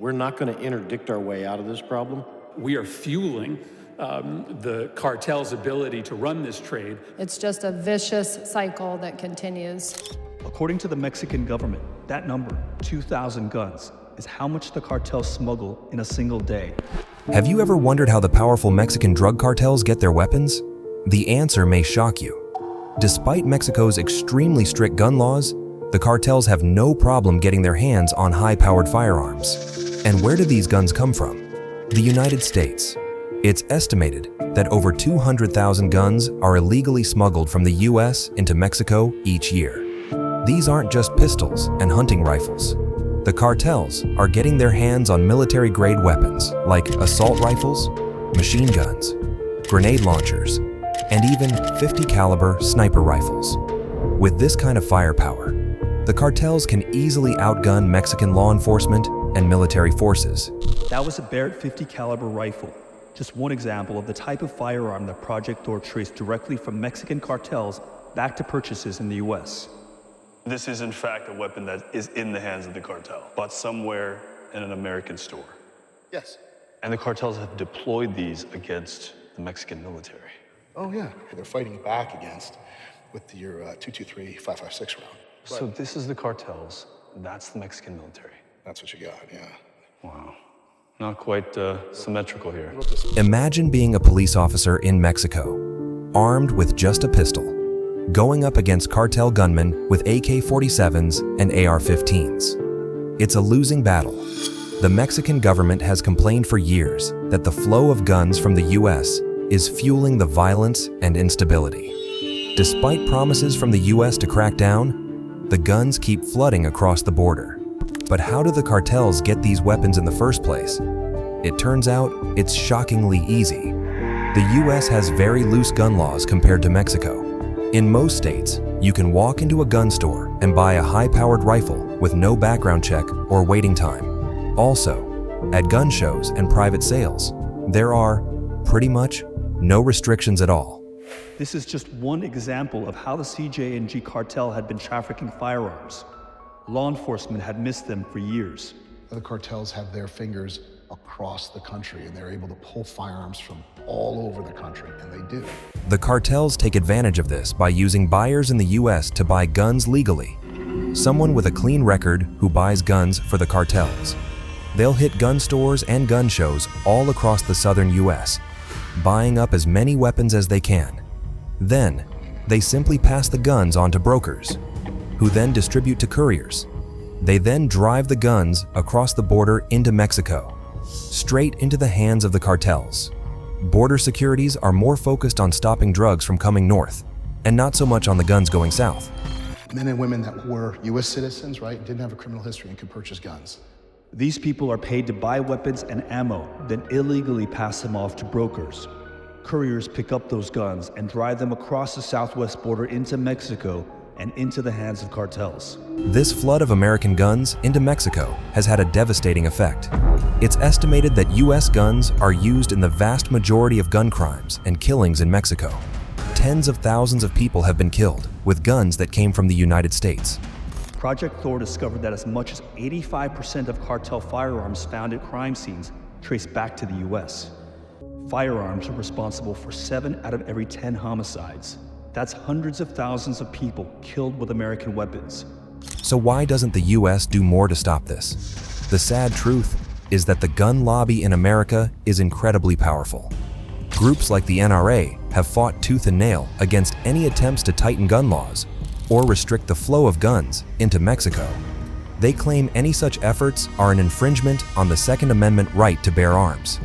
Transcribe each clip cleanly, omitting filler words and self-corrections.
We're not going to interdict our way out of this problem. We are fueling the cartel's ability to run this trade. It's just a vicious cycle that continues. According to the Mexican government, that number, 2,000 guns, is how much the cartels smuggle in a single day. Have you ever wondered how the powerful Mexican drug cartels get their weapons? The answer may shock you. Despite Mexico's extremely strict gun laws, the cartels have no problem getting their hands on high-powered firearms. And where do these guns come from? The United States. It's estimated that over 200,000 guns are illegally smuggled from the US into Mexico each year. These aren't just pistols and hunting rifles. The cartels are getting their hands on military-grade weapons like assault rifles, machine guns, grenade launchers, and even .50 caliber sniper rifles. With this kind of firepower, the cartels can easily outgun Mexican law enforcement and military forces. That was a Barrett .50 caliber rifle, just one example of the type of firearm that Project Thor traced directly from Mexican cartels back to purchases in the US. This is in fact a weapon that is in the hands of the cartel, bought somewhere in an American store. Yes. And the cartels have deployed these against the Mexican military. Oh yeah, they're fighting back against with your .223 5.56 round. So this is the cartels, that's the Mexican military. That's what you got, yeah. Wow. Not quite symmetrical here. Imagine being a police officer in Mexico, armed with just a pistol, going up against cartel gunmen with AK-47s and AR-15s. It's a losing battle. The Mexican government has complained for years that the flow of guns from the US is fueling the violence and instability. Despite promises from the US to crack down, the guns keep flooding across the border. But how do the cartels get these weapons in the first place? It turns out it's shockingly easy. The US has very loose gun laws compared to Mexico. In most states, you can walk into a gun store and buy a high-powered rifle with no background check or waiting time. Also, at gun shows and private sales, there are, pretty much, no restrictions at all. This is just one example of how the CJ&G cartel had been trafficking firearms. Law enforcement had missed them for years. The cartels have their fingers across the country, and they're able to pull firearms from all over the country, and they do. The cartels take advantage of this by using buyers in the US to buy guns legally. Someone with a clean record who buys guns for the cartels. They'll hit gun stores and gun shows all across the southern US, buying up as many weapons as they can. Then, they simply pass the guns on to brokers, who then distribute to couriers. They then drive the guns across the border into Mexico, straight into the hands of the cartels. Border securities are more focused on stopping drugs from coming north, and not so much on the guns going south. Men and women that were US citizens, right, didn't have a criminal history and could purchase guns. These people are paid to buy weapons and ammo, then illegally pass them off to brokers. Couriers pick up those guns and drive them across the southwest border into Mexico and into the hands of cartels. This flood of American guns into Mexico has had a devastating effect. It's estimated that US guns are used in the vast majority of gun crimes and killings in Mexico. Tens of thousands of people have been killed with guns that came from the United States. Project Thor discovered that as much as 85% of cartel firearms found at crime scenes trace back to the US. Firearms are responsible for 7 out of every 10 homicides. That's hundreds of thousands of people killed with American weapons. So why doesn't the US do more to stop this? The sad truth is that the gun lobby in America is incredibly powerful. Groups like the NRA have fought tooth and nail against any attempts to tighten gun laws or restrict the flow of guns into Mexico. They claim any such efforts are an infringement on the Second Amendment right to bear arms.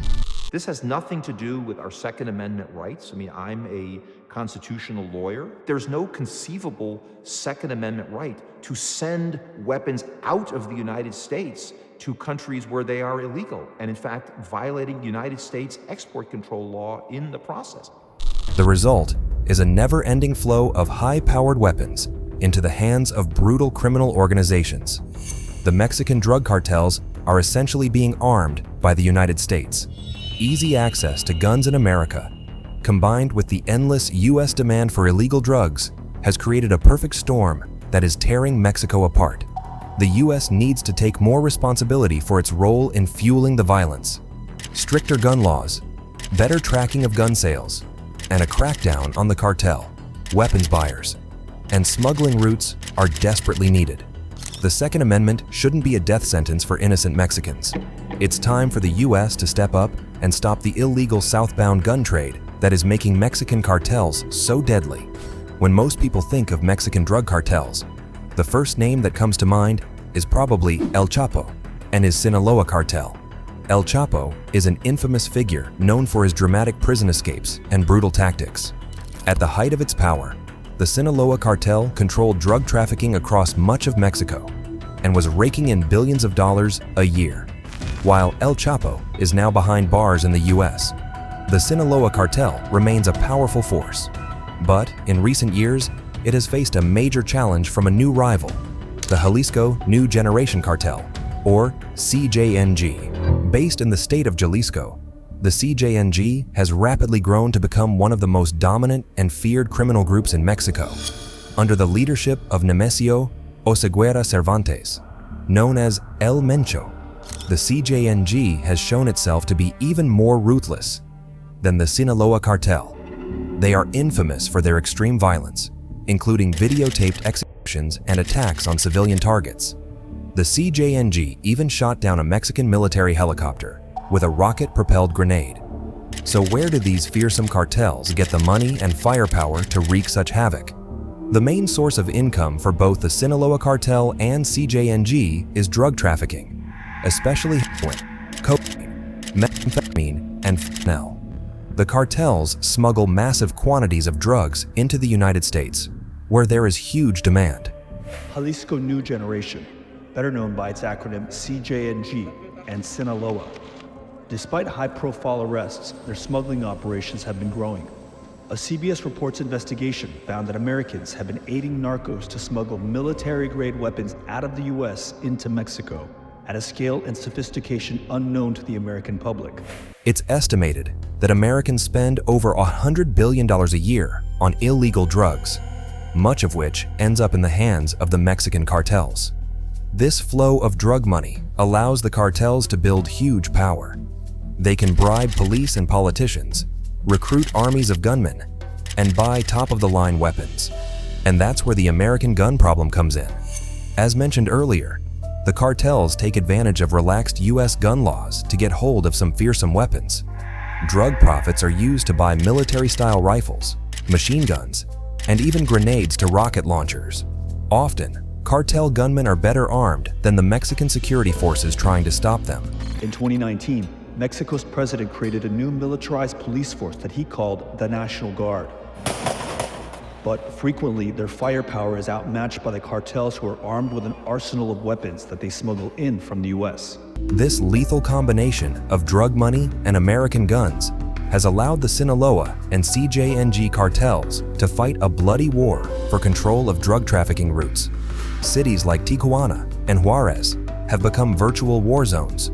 This has nothing to do with our Second Amendment rights. I mean, I'm a constitutional lawyer. There's no conceivable Second Amendment right to send weapons out of the United States to countries where they are illegal, and in fact, violating United States export control law in the process. The result is a never-ending flow of high-powered weapons into the hands of brutal criminal organizations. The Mexican drug cartels are essentially being armed by the United States. Easy access to guns in America, combined with the endless US demand for illegal drugs, has created a perfect storm that is tearing Mexico apart. the US needs to take more responsibility for its role in fueling the violence. Stricter gun laws, better tracking of gun sales, and a crackdown on the cartel, weapons buyers, and smuggling routes are desperately needed. The Second Amendment shouldn't be a death sentence for innocent Mexicans. It's time for the US to step up and stop the illegal southbound gun trade that is making Mexican cartels so deadly. When most people think of Mexican drug cartels, the first name that comes to mind is probably El Chapo and his Sinaloa cartel. El Chapo is an infamous figure known for his dramatic prison escapes and brutal tactics. At the height of its power, the Sinaloa cartel controlled drug trafficking across much of Mexico and was raking in billions of dollars a year. While El Chapo is now behind bars in the US, the Sinaloa cartel remains a powerful force. But in recent years, it has faced a major challenge from a new rival, the Jalisco New Generation Cartel, or CJNG. Based in the state of Jalisco, the CJNG has rapidly grown to become one of the most dominant and feared criminal groups in Mexico. Under the leadership of Nemesio Oseguera Cervantes, known as El Mencho, the CJNG has shown itself to be even more ruthless than the Sinaloa cartel. They are infamous for their extreme violence, including videotaped executions and attacks on civilian targets. The CJNG even shot down a Mexican military helicopter with a rocket-propelled grenade. So where do these fearsome cartels get the money and firepower to wreak such havoc? The main source of income for both the Sinaloa cartel and CJNG is drug trafficking, especially heroin, cocaine, methamphetamine, and fentanyl. The cartels smuggle massive quantities of drugs into the United States, where there is huge demand. Jalisco New Generation, better known by its acronym CJNG and Sinaloa. Despite high-profile arrests, their smuggling operations have been growing. A CBS Reports investigation found that Americans have been aiding narcos to smuggle military-grade weapons out of the US into Mexico at a scale and sophistication unknown to the American public. It's estimated that Americans spend over $100 billion a year on illegal drugs, much of which ends up in the hands of the Mexican cartels. This flow of drug money allows the cartels to build huge power. They can bribe police and politicians, recruit armies of gunmen, and buy top-of-the-line weapons. And that's where the American gun problem comes in. As mentioned earlier, the cartels take advantage of relaxed US gun laws to get hold of some fearsome weapons. Drug profits are used to buy military-style rifles, machine guns, and even grenades to rocket launchers. Often, cartel gunmen are better armed than the Mexican security forces trying to stop them. In 2019, Mexico's president created a new militarized police force that he called the National Guard. But frequently, their firepower is outmatched by the cartels, who are armed with an arsenal of weapons that they smuggle in from the US. This lethal combination of drug money and American guns has allowed the Sinaloa and CJNG cartels to fight a bloody war for control of drug trafficking routes. Cities like Tijuana and Juarez have become virtual war zones,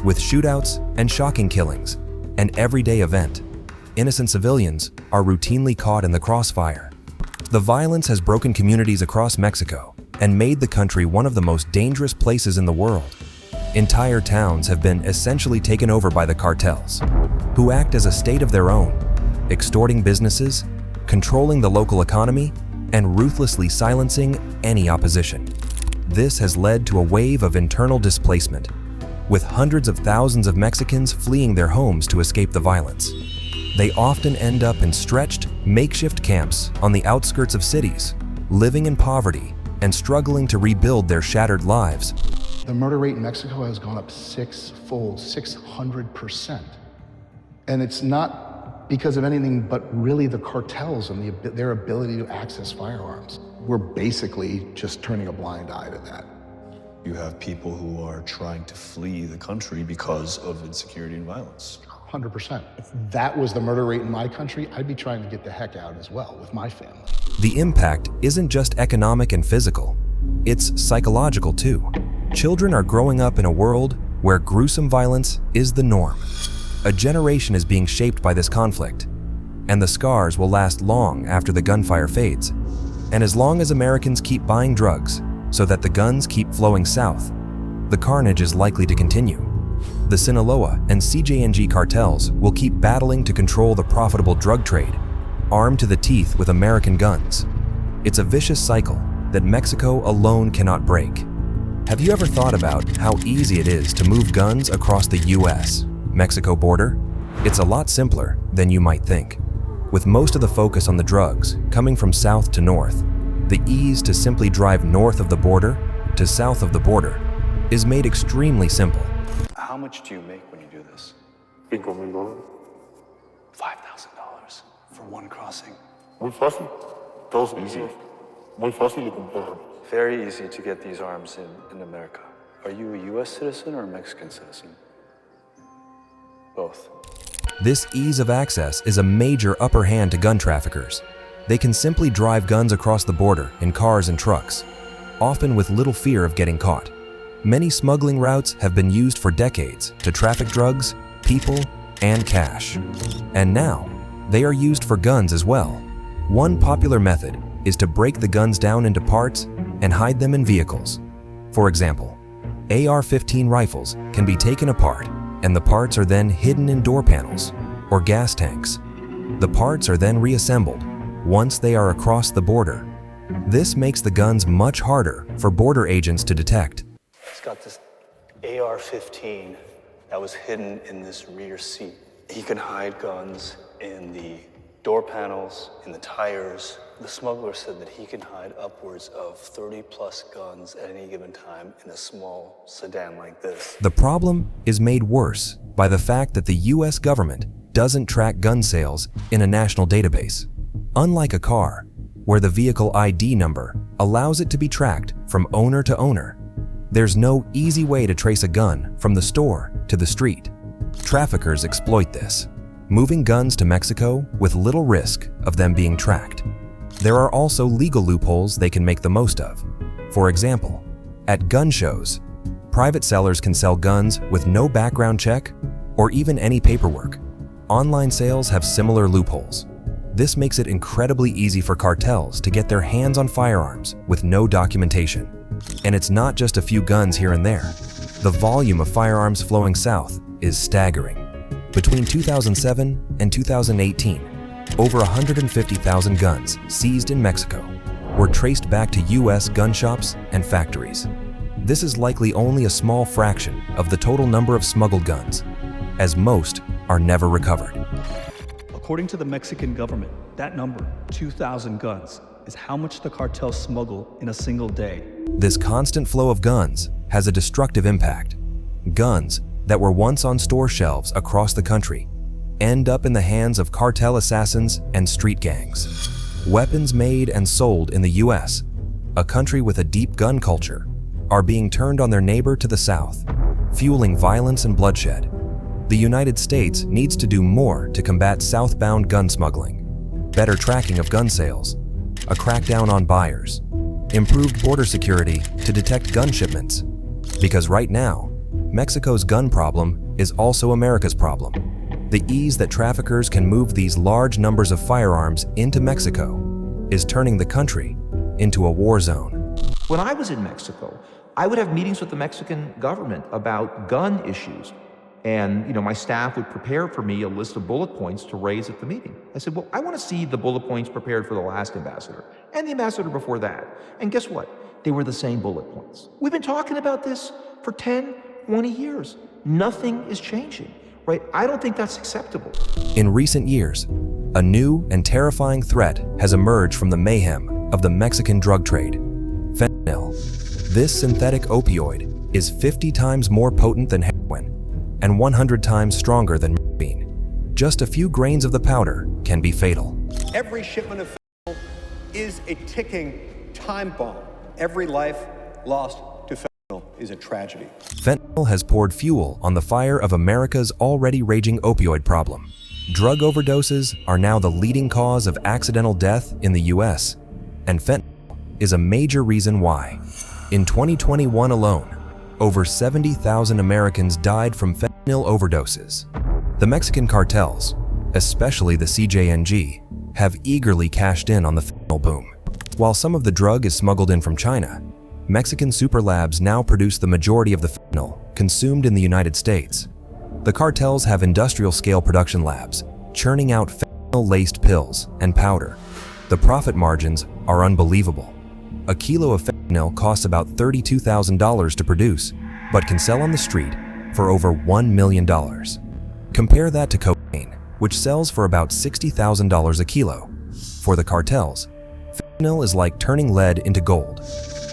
with shootouts and shocking killings an everyday event. Innocent civilians are routinely caught in the crossfire. The violence has broken communities across Mexico and made the country one of the most dangerous places in the world. Entire towns have been essentially taken over by the cartels, who act as a state of their own, extorting businesses, controlling the local economy, and ruthlessly silencing any opposition. This has led to a wave of internal displacement, with hundreds of thousands of Mexicans fleeing their homes to escape the violence. They often end up in stretched, makeshift camps on the outskirts of cities, living in poverty and struggling to rebuild their shattered lives. The murder rate in Mexico has gone up six-fold, 600%. And it's not because of anything but really the cartels and their ability to access firearms. We're basically just turning a blind eye to that. You have people who are trying to flee the country because of insecurity and violence. 100%. If that was the murder rate in my country, I'd be trying to get the heck out as well with my family. The impact isn't just economic and physical, it's psychological too. Children are growing up in a world where gruesome violence is the norm. A generation is being shaped by this conflict, and the scars will last long after the gunfire fades. And as long as Americans keep buying drugs, so that the guns keep flowing south, the carnage is likely to continue. The Sinaloa and CJNG cartels will keep battling to control the profitable drug trade, armed to the teeth with American guns. It's a vicious cycle that Mexico alone cannot break. Have you ever thought about how easy it is to move guns across the US-Mexico border? It's a lot simpler than you might think. With most of the focus on the drugs coming from south to north, the ease to simply drive north of the border to south of the border is made extremely simple. How much do you make when you do this? $5,000. $5,000 for one crossing. Muy fácil. Todo easy. Muy fácil de comprar. Very easy to get these arms in America. Are you a US citizen or a Mexican citizen? Both. This ease of access is a major upper hand to gun traffickers. They can simply drive guns across the border in cars and trucks, often with little fear of getting caught. Many smuggling routes have been used for decades to traffic drugs, people, and cash. And now, they are used for guns as well. One popular method is to break the guns down into parts and hide them in vehicles. For example, AR-15 rifles can be taken apart, and the parts are then hidden in door panels or gas tanks. The parts are then reassembled once they are across the border. This makes the guns much harder for border agents to detect. He's got this AR-15 that was hidden in this rear seat. He can hide guns in the door panels, in the tires. The smuggler said that he can hide upwards of 30+ guns at any given time in a small sedan like this. The problem is made worse by the fact that the US government doesn't track gun sales in a national database. Unlike a car, where the vehicle ID number allows it to be tracked from owner to owner, there's no easy way to trace a gun from the store to the street. Traffickers exploit this, moving guns to Mexico with little risk of them being tracked. There are also legal loopholes they can make the most of. For example, at gun shows, private sellers can sell guns with no background check or even any paperwork. Online sales have similar loopholes. This makes it incredibly easy for cartels to get their hands on firearms with no documentation. And it's not just a few guns here and there. The volume of firearms flowing south is staggering. Between 2007 and 2018, over 150,000 guns seized in Mexico were traced back to US gun shops and factories. This is likely only a small fraction of the total number of smuggled guns, as most are never recovered. According to the Mexican government, that number, 2,000 guns, is how much the cartels smuggle in a single day. This constant flow of guns has a destructive impact. Guns that were once on store shelves across the country end up in the hands of cartel assassins and street gangs. Weapons made and sold in the US, a country with a deep gun culture, are being turned on their neighbor to the south, fueling violence and bloodshed. The United States needs to do more to combat southbound gun smuggling, better tracking of gun sales, a crackdown on buyers, improved border security to detect gun shipments. Because right now, Mexico's gun problem is also America's problem. The ease that traffickers can move these large numbers of firearms into Mexico is turning the country into a war zone. When I was in Mexico, I would have meetings with the Mexican government about gun issues. And my staff would prepare for me a list of bullet points to raise at the meeting. I said, well, I want to see the bullet points prepared for the last ambassador and the ambassador before that. And guess what? They were the same bullet points. We've been talking about this for 10, 20 years. Nothing is changing, right? I don't think that's acceptable. In recent years, a new and terrifying threat has emerged from the mayhem of the Mexican drug trade: fentanyl. This synthetic opioid is 50 times more potent than heroin and 100 times stronger than morphine. Just a few grains of the powder can be fatal. Every shipment of fentanyl is a ticking time bomb. Every life lost to fentanyl is a tragedy. Fentanyl has poured fuel on the fire of America's already raging opioid problem. Drug overdoses are now the leading cause of accidental death in the US, and fentanyl is a major reason why. In 2021 alone, over 70,000 Americans died from fentanyl overdoses. The Mexican cartels, especially the CJNG, have eagerly cashed in on the fentanyl boom. While some of the drug is smuggled in from China, Mexican super labs now produce the majority of the fentanyl consumed in the United States. The cartels have industrial-scale production labs, churning out fentanyl-laced pills and powder. The profit margins are unbelievable. A kilo of fentanyl costs about $32,000 to produce, but can sell on the street for over $1 million. Compare that to cocaine, which sells for about $60,000 a kilo. For the cartels, fentanyl is like turning lead into gold.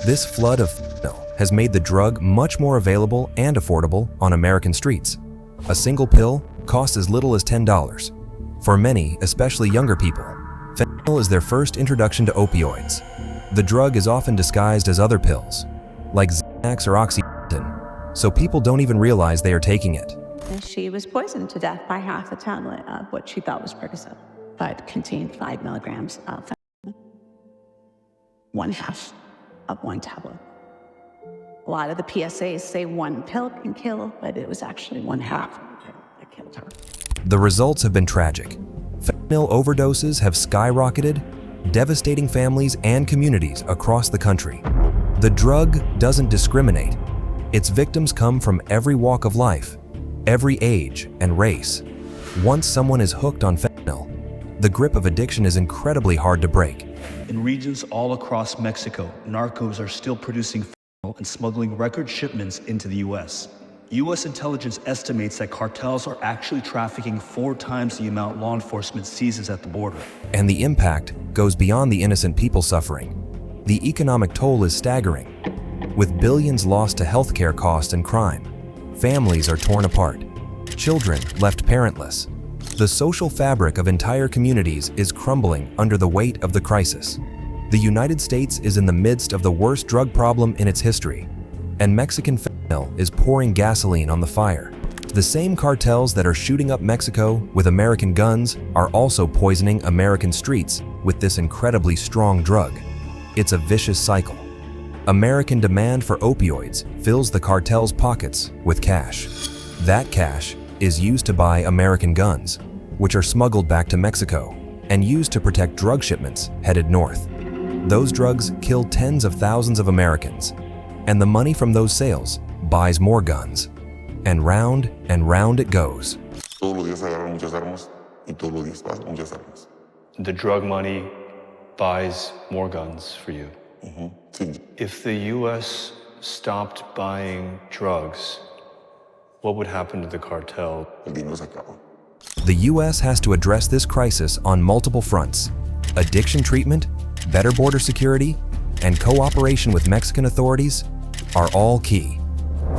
This flood of fentanyl has made the drug much more available and affordable on American streets. A single pill costs as little as $10. For many, especially younger people, fentanyl is their first introduction to opioids. The drug is often disguised as other pills, like Xanax or Oxycontin, so people don't even realize they are taking it. She was poisoned to death by half a tablet of what she thought was Percocet, but contained 5 milligrams of fentanyl. 1/2 of one tablet. A lot of the PSAs say 1 pill can kill, but it was actually 1/2 that killed her. The results have been tragic. Fentanyl overdoses have skyrocketed, devastating families and communities across the country. The drug doesn't discriminate. Its victims come from every walk of life, every age and race. Once someone is hooked on fentanyl, the grip of addiction is incredibly hard to break. In regions all across Mexico, narcos are still producing fentanyl and smuggling record shipments into the U.S. U.S. intelligence estimates that cartels are actually trafficking 4 times the amount law enforcement seizes at the border. And the impact goes beyond the innocent people suffering. The economic toll is staggering. With billions lost to healthcare costs and crime, families are torn apart, children left parentless. The social fabric of entire communities is crumbling under the weight of the crisis. The United States is in the midst of the worst drug problem in its history, and Mexican fentanyl is pouring gasoline on the fire. The same cartels that are shooting up Mexico with American guns are also poisoning American streets with this incredibly strong drug. It's a vicious cycle. American demand for opioids fills the cartel's pockets with cash. That cash is used to buy American guns, which are smuggled back to Mexico and used to protect drug shipments headed north. Those drugs kill tens of thousands of Americans, and the money from those sales buys more guns. And round it goes. Todos los días agarran muchas armas y todos los días pasan muchas armas. The drug money buys more guns for you. Sí. If the U.S. stopped buying drugs, what would happen to the cartel? El dinero se acaba. The U.S. has to address this crisis on multiple fronts: addiction treatment, better border security, and cooperation with Mexican authorities are all key.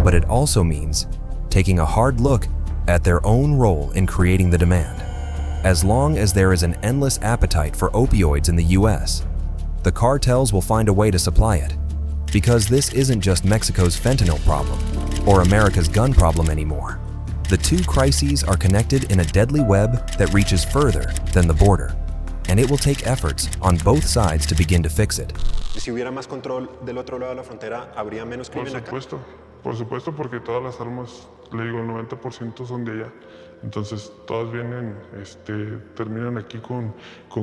But it also means taking a hard look at their own role in creating the demand. As long as there is an endless appetite for opioids in the U.S., the cartels will find a way to supply it. Because this isn't just Mexico's fentanyl problem or America's gun problem anymore. The two crises are connected in a deadly web that reaches further than the border, and it will take efforts on both sides to begin to fix it. Si hubiera más control del otro lado de la frontera, ¿habría menos crimen acá? Por supuesto, porque todas las armas, le digo, el 90% son de allá. Entonces, todas vienen, terminan aquí con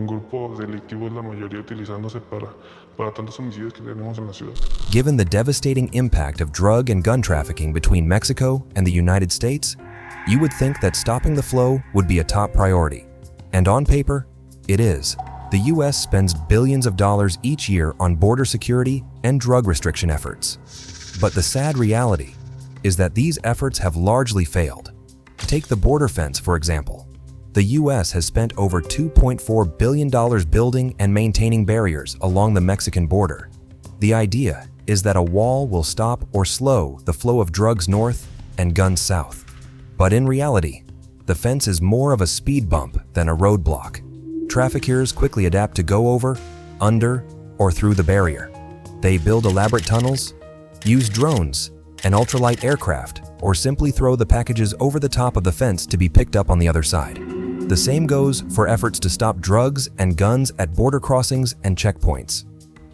grupos delictivos, la mayoría utilizándose para tantos homicidios que tenemos en la ciudad. Given the devastating impact of drug and gun trafficking between Mexico and the United States, you would think that stopping the flow would be a top priority. And on paper, it is. The U.S. spends billions of dollars each year on border security and drug restriction efforts. But the sad reality is that these efforts have largely failed. Take the border fence, for example. The U.S. has spent over $2.4 billion building and maintaining barriers along the Mexican border. The idea is that a wall will stop or slow the flow of drugs north and guns south. But in reality, the fence is more of a speed bump than a roadblock. Traffickers quickly adapt to go over, under, or through the barrier. They build elaborate tunnels, use drones, and ultralight aircraft, or simply throw the packages over the top of the fence to be picked up on the other side. The same goes for efforts to stop drugs and guns at border crossings and checkpoints.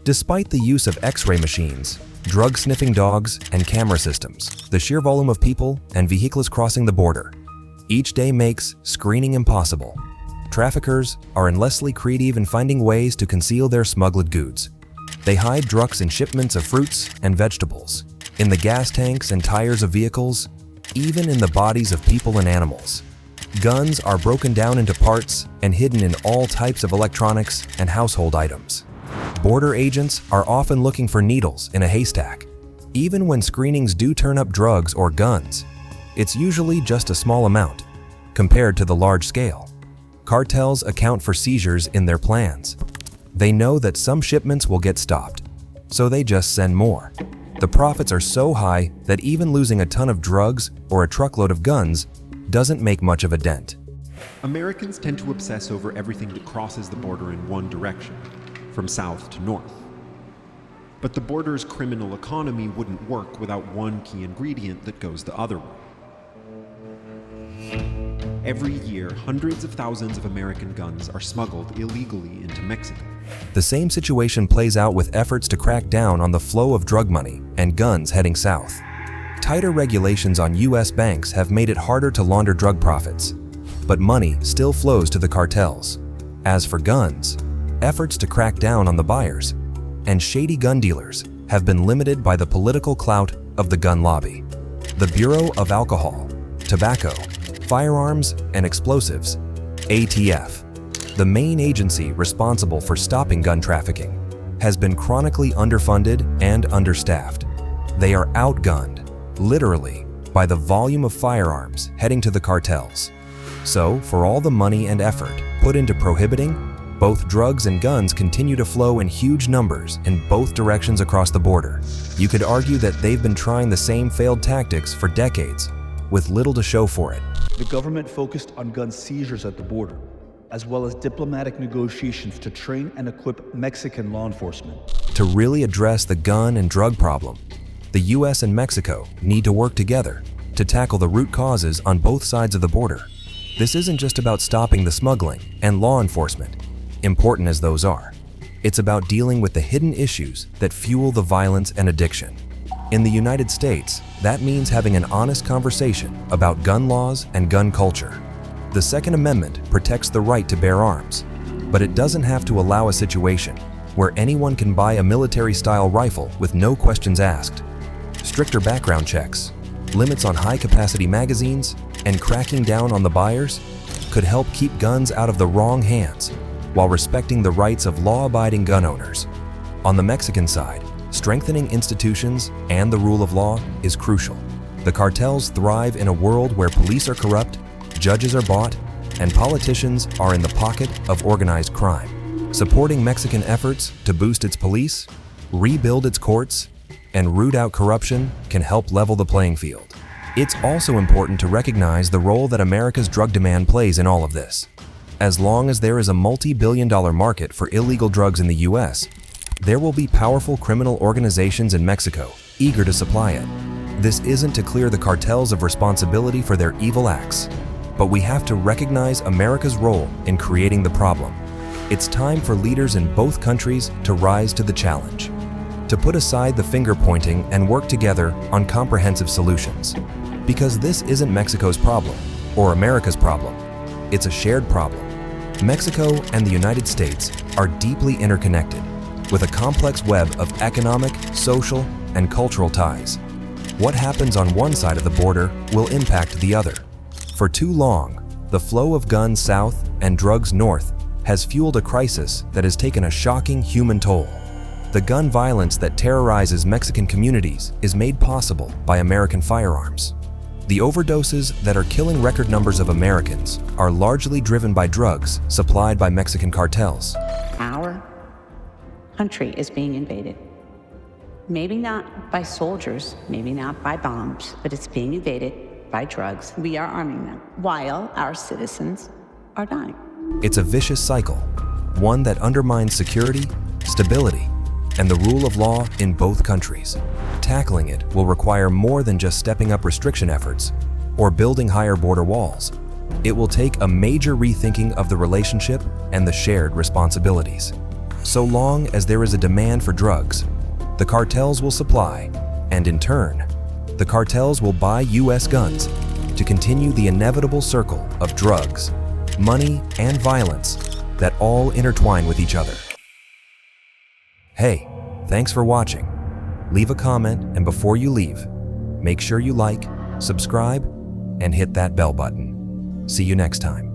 Despite the use of X-ray machines, drug-sniffing dogs, and camera systems, the sheer volume of people and vehicles crossing the border each day makes screening impossible. Traffickers are endlessly creative in finding ways to conceal their smuggled goods. They hide trucks and shipments of fruits and vegetables, in the gas tanks and tires of vehicles, even in the bodies of people and animals. Guns are broken down into parts and hidden in all types of electronics and household items. Border agents are often looking for needles in a haystack. Even when screenings do turn up drugs or guns, it's usually just a small amount compared to the large scale. Cartels account for seizures in their plans. They know that some shipments will get stopped, so they just send more. The profits are so high that even losing a ton of drugs or a truckload of guns doesn't make much of a dent. Americans tend to obsess over everything that crosses the border in one direction, from south to north. But the border's criminal economy wouldn't work without one key ingredient that goes the other way. Every year, hundreds of thousands of American guns are smuggled illegally into Mexico. The same situation plays out with efforts to crack down on the flow of drug money and guns heading south. Tighter regulations on U.S. banks have made it harder to launder drug profits, but money still flows to the cartels. As for guns, efforts to crack down on the buyers and shady gun dealers have been limited by the political clout of the gun lobby. The Bureau of Alcohol, Tobacco, Firearms, and Explosives, ATF, the main agency responsible for stopping gun trafficking, has been chronically underfunded and understaffed. They are outgunned, literally, by the volume of firearms heading to the cartels. So, for all the money and effort put into prohibiting, both drugs and guns continue to flow in huge numbers in both directions across the border. You could argue that they've been trying the same failed tactics for decades, with little to show for it. The government focused on gun seizures at the border, as well as diplomatic negotiations to train and equip Mexican law enforcement. To really address the gun and drug problem, the US and Mexico need to work together to tackle the root causes on both sides of the border. This isn't just about stopping the smuggling and law enforcement, important as those are. It's about dealing with the hidden issues that fuel the violence and addiction. In the United States, that means having an honest conversation about gun laws and gun culture. The Second Amendment protects the right to bear arms, but it doesn't have to allow a situation where anyone can buy a military-style rifle with no questions asked. Stricter background checks, limits on high-capacity magazines, and cracking down on the buyers could help keep guns out of the wrong hands while respecting the rights of law-abiding gun owners. On the Mexican side, strengthening institutions and the rule of law is crucial. The cartels thrive in a world where police are corrupt, judges are bought, and politicians are in the pocket of organized crime. Supporting Mexican efforts to boost its police, rebuild its courts, and root out corruption can help level the playing field. It's also important to recognize the role that America's drug demand plays in all of this. As long as there is a multi-billion-dollar market for illegal drugs in the US, there will be powerful criminal organizations in Mexico eager to supply it. This isn't to clear the cartels of responsibility for their evil acts, but we have to recognize America's role in creating the problem. It's time for leaders in both countries to rise to the challenge, to put aside the finger-pointing and work together on comprehensive solutions. Because this isn't Mexico's problem or America's problem, it's a shared problem. Mexico and the United States are deeply interconnected, with a complex web of economic, social, and cultural ties. What happens on one side of the border will impact the other. For too long, the flow of guns south and drugs north has fueled a crisis that has taken a shocking human toll. The gun violence that terrorizes Mexican communities is made possible by American firearms. The overdoses that are killing record numbers of Americans are largely driven by drugs supplied by Mexican cartels. Our country is being invaded. Maybe not by soldiers, maybe not by bombs, but it's being invaded by drugs. We are arming them while our citizens are dying. It's a vicious cycle, one that undermines security, stability, and the rule of law in both countries. Tackling it will require more than just stepping up restriction efforts or building higher border walls. It will take a major rethinking of the relationship and the shared responsibilities. So long as there is a demand for drugs, the cartels will supply, and in turn, the cartels will buy US guns to continue the inevitable circle of drugs, money, and violence that all intertwine with each other. Hey, Thanks for watching. Leave a comment, and before you leave, make sure you like, subscribe, and hit that bell button. See you next time.